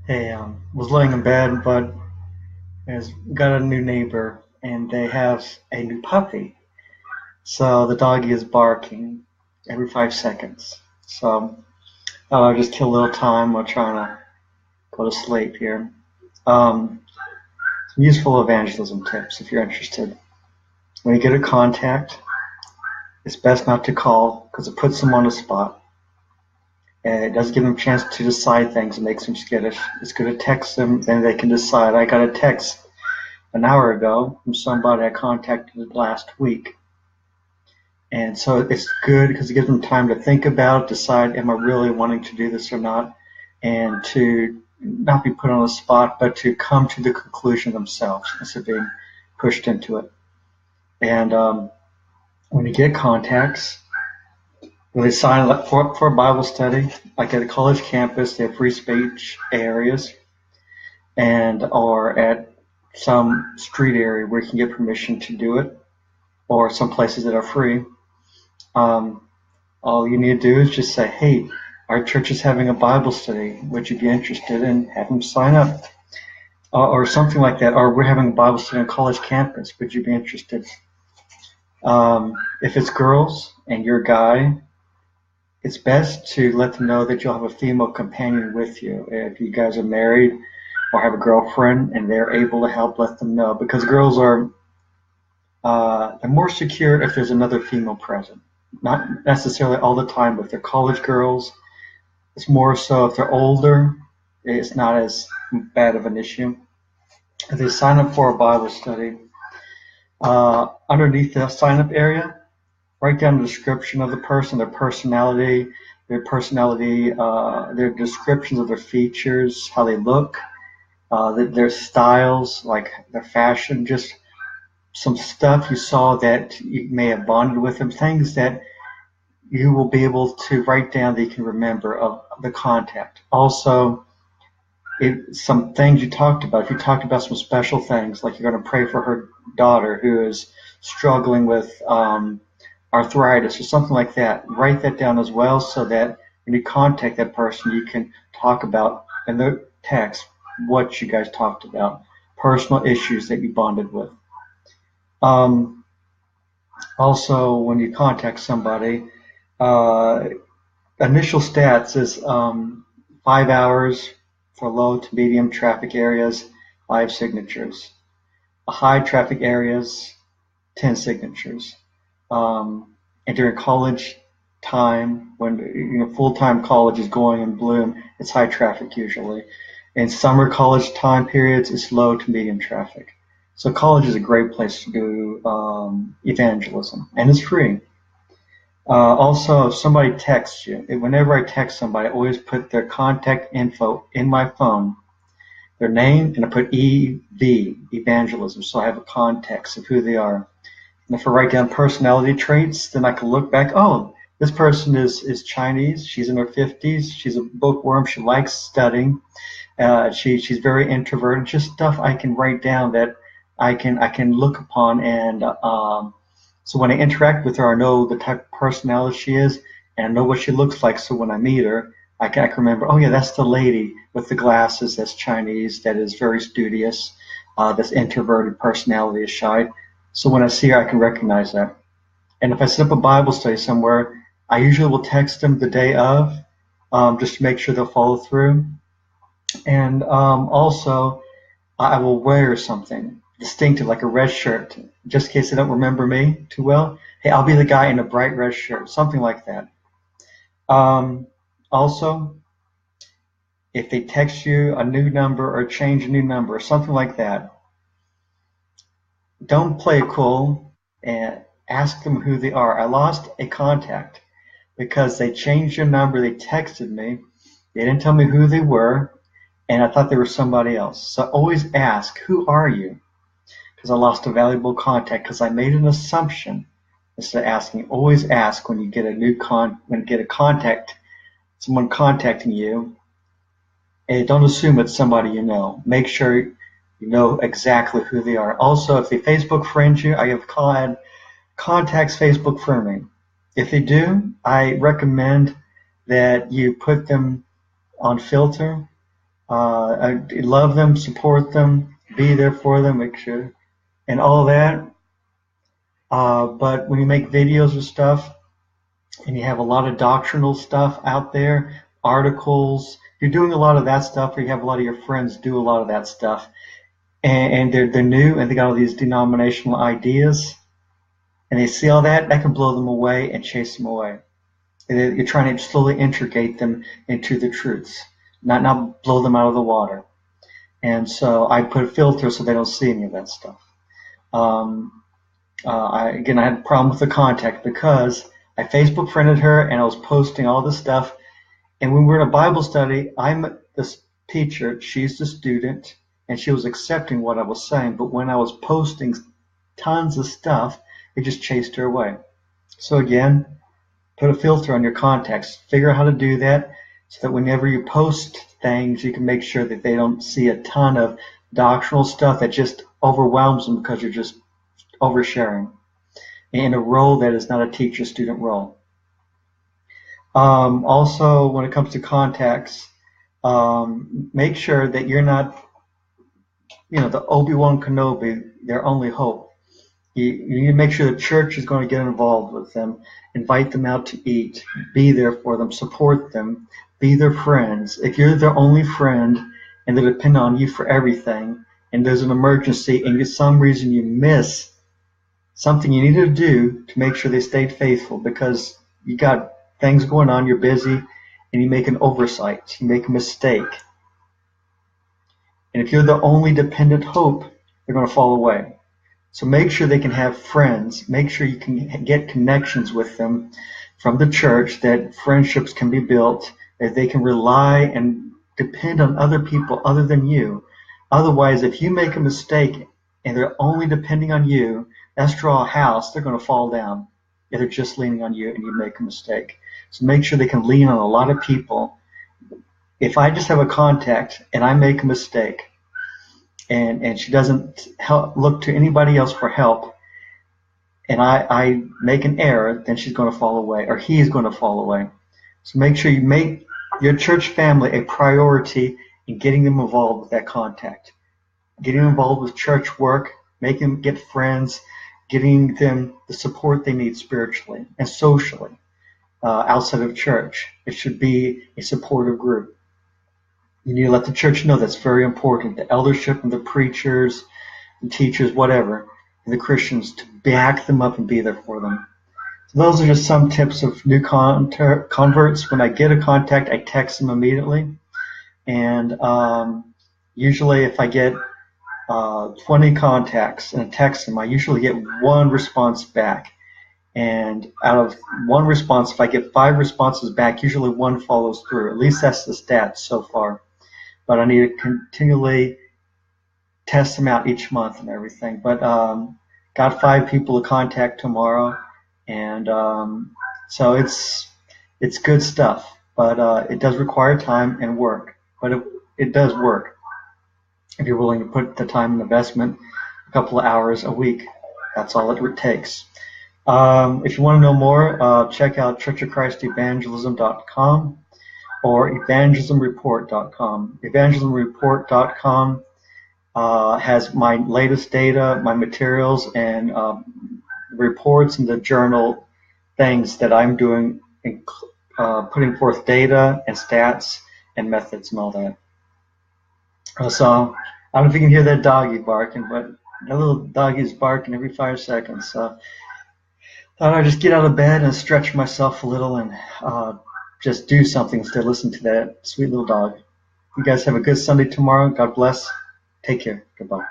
Hey, was laying in bed, but has got a new neighbor, and they have a new puppy. So the doggy is barking every 5 seconds. So I'll just kill a little time while trying to go to sleep here. Um, some useful evangelism tips if you're interested. When you get a contact, it's best not to call because it puts them on the spot. And it does give them a chance to decide things. It makes them skittish. It's good to text them, then they can decide. I got a text an hour ago from somebody I contacted last week. And so it's good because it gives them time to think about it, decide, am I really wanting to do this or not? And to not be put on the spot, but to come to the conclusion themselves instead of being pushed into it. And when you get contacts, when they sign up for a Bible study, like at a college campus, they have free speech areas, and or at some street area where you can get permission to do it, or some places that are free. Um, all you need to do is just say, hey, our church is having a Bible study. Would you be interested in having them sign up? Or something like that. Or we're having a Bible study on college campus. Would you be interested? If it's girls and you're a guy, it's best to let them know that you'll have a female companion with you. If you guys are married or have a girlfriend and they're able to help, let them know. Because girls are they're more secure if there's another female present. Not necessarily all the time, but if they're college girls, it's more so if they're older, it's not as bad of an issue. If they sign up for a Bible study, underneath the sign up area, write down the description of the person, their descriptions of their features, how they look, their styles, like their fashion, just some stuff you saw that you may have bonded with them, things that you will be able to write down that you can remember of the contact. Also, some things you talked about. If you talked about some special things, like you're going to pray for her daughter who is struggling with arthritis or something like that, write that down as well so that when you contact that person, you can talk about in the text what you guys talked about, personal issues that you bonded with. Um, Also, when you contact somebody, uh, initial stats is 5 hours for low to medium traffic areas, 5 signatures. High traffic areas, 10 signatures. And during college time, when full-time college is going in bloom, it's high traffic usually. In summer college time periods, it's low to medium traffic. So college is a great place to do evangelism, and it's free. Also, if somebody texts you, whenever I text somebody, I always put their contact info in my phone, their name, and I put EV, evangelism, so I have a context of who they are. And if I write down personality traits, then I can look back, oh, this person is Chinese, she's in her 50s, she's a bookworm, she likes studying, she's very introverted, just stuff I can write down that I can look upon and so when I interact with her, I know the type of personality she is, and I know what she looks like. So when I meet her, I can remember, oh yeah, that's the lady with the glasses, that's Chinese, that is very studious, that's introverted, personality is shy. So when I see her, I can recognize that. And if I set up a Bible study somewhere, I usually will text them the day of, just to make sure they'll follow through. And also, I will wear something distinctive, like a red shirt, just in case they don't remember me too well. Hey, I'll be the guy in a bright red shirt, something like that. Also, if they text you a new number or change a new number or something like that, don't play it cool and ask them who they are. I lost a contact because they changed their number. They texted me. They didn't tell me who they were, and I thought they were somebody else. So always ask, who are you? Because I lost a valuable contact because I made an assumption instead of asking. Always ask when you get when you get a contact, someone contacting you, and don't assume it's somebody you know. Make sure you know exactly who they are. Also, if they Facebook friend you, I have contacts Facebook friending. If they do, I recommend that you put them on filter I love them, support them, be there for them, make sure, and all that. But when you make videos of stuff and you have a lot of doctrinal stuff out there, articles, you're doing a lot of that stuff, or you have a lot of your friends do a lot of that stuff, and they're new and they got all these denominational ideas, and they see all that, that can blow them away and chase them away. And you're trying to slowly integrate them into the truths, not blow them out of the water. And so I put a filter so they don't see any of that stuff. I had a problem with the contact because I Facebook friended her and I was posting all this stuff. And when we were in a Bible study, I'm the teacher, she's the student, and she was accepting what I was saying. But when I was posting tons of stuff, it just chased her away. So again, put a filter on your contacts. Figure out how to do that so that whenever you post things, you can make sure that they don't see a ton of doctrinal stuff that just overwhelms them because you're just oversharing in a role that is not a teacher-student role. Also, when it comes to contacts, make sure that you're not, the Obi-Wan Kenobi, their only hope. You need to make sure the church is going to get involved with them, invite them out to eat, be there for them, support them, be their friends. If you're their only friend and they depend on you for everything, and there's an emergency and for some reason you miss something you need to do to make sure they stayed faithful because you got things going on, you're busy, and you make an oversight, you make a mistake. And if you're the only dependent hope, they're going to fall away. So make sure they can have friends. Make sure you can get connections with them from the church, that friendships can be built, that they can rely and depend on other people other than you. Otherwise, if you make a mistake and they're only depending on you, that's draw a house, they're going to fall down. If they're just leaning on you and you make a mistake. So make sure they can lean on a lot of people. If I just have a contact and I make a mistake, and she doesn't look to anybody else for help, and I make an error, then she's going to fall away, or he's going to fall away. So make sure you make your church family a priority in getting them involved with that contact. Getting them involved with church work, making them get friends, getting them the support they need spiritually and socially outside of church. It should be a supportive group. You need to let the church know that's very important. The eldership and the preachers, the teachers, whatever, and the Christians to back them up and be there for them. So those are just some tips of new converts. When I get a contact, I text them immediately. And usually if I get 20 contacts and I text them, I usually get one response back. And out of one response, if I get 5 responses back, usually one follows through. At least that's the stats so far. But I need to continually test them out each month and everything. But got 5 people to contact tomorrow, and so it's good stuff. But it does require time and work. But it does work if you're willing to put the time and investment, a couple of hours a week. That's all it takes. If you want to know more, check out churchofchristevangelism.com. or evangelismreport.com. Evangelismreport.com has my latest data, my materials, and reports in the journal things that I'm doing, putting forth data and stats and methods and all that. So I don't know if you can hear that doggy barking, but that little doggy's barking every 5 seconds. So thought I'd just get out of bed and stretch myself a little and just do something instead of listen to that sweet little dog. You guys have a good Sunday tomorrow. God bless. Take care. Goodbye.